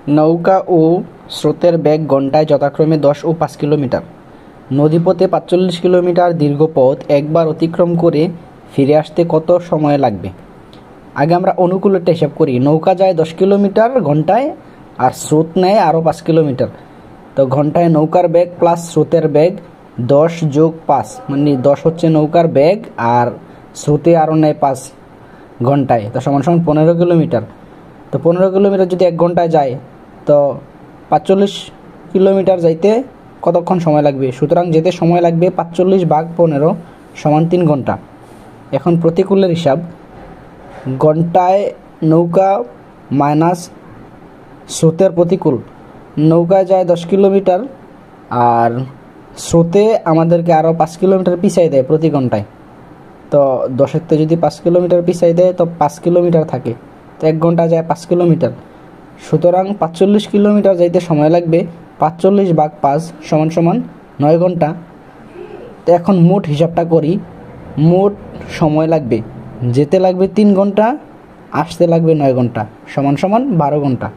নৌকা ও স্রোতের বেগ ঘন্টায় যথাক্রমে 10 ও 5 কিলোমিটার। নদীপথে 45 কিলোমিটার দীর্ঘ পথ একবার অতিক্রম করে ফিরে আসতে কত সময় লাগবে? আগে আমরা অনুকূলটা হিসাব করি। নৌকা যায় 10 কিলোমিটার ঘন্টায়, আর স্রোত নেয় আরও 5 কিলোমিটার। তো ঘন্টায় নৌকার বেগ প্লাস স্রোতের বেগ 10 যোগ 5, মানে 10 হচ্ছে নৌকার বেগ, আর স্রোতে আরও নেয় 5 ঘন্টায়, তো সমান সমান 15 কিলোমিটার। তো 15 কিলোমিটার যদি 1 ঘন্টায় যায়, তো 45 কিলোমিটার যাইতে কতক্ষণ সময় লাগবে? সুতরাং যেতে সময় লাগবে 45 ভাগ 15 সমান 3 ঘন্টা। এখন প্রতিকূলের হিসাব, ঘন্টায় নৌকা মাইনাস স্রোতের প্রতিকূল। নৌকায় যায় 10 কিলোমিটার, আর স্রোতে আমাদেরকে আরও 5 কিলোমিটার পিছাই দেয় প্রতি ঘন্টায়। তো 10-তে যদি 5 কিলোমিটার পিছাই দেয়, তো 5 কিলোমিটার থাকে। তো 1 ঘন্টা যায় 5 কিলোমিটার। সুতরাং 45 কিলোমিটার যাইতে সময় লাগবে 45 ভাগ 5 সমান সমান 9 ঘন্টা। তো এখন মোট হিসাবটা করি। মোট সময় লাগবে, যেতে লাগবে 3 ঘন্টা, আসতে লাগবে 9 ঘন্টা, সমান সমান 12 ঘন্টা।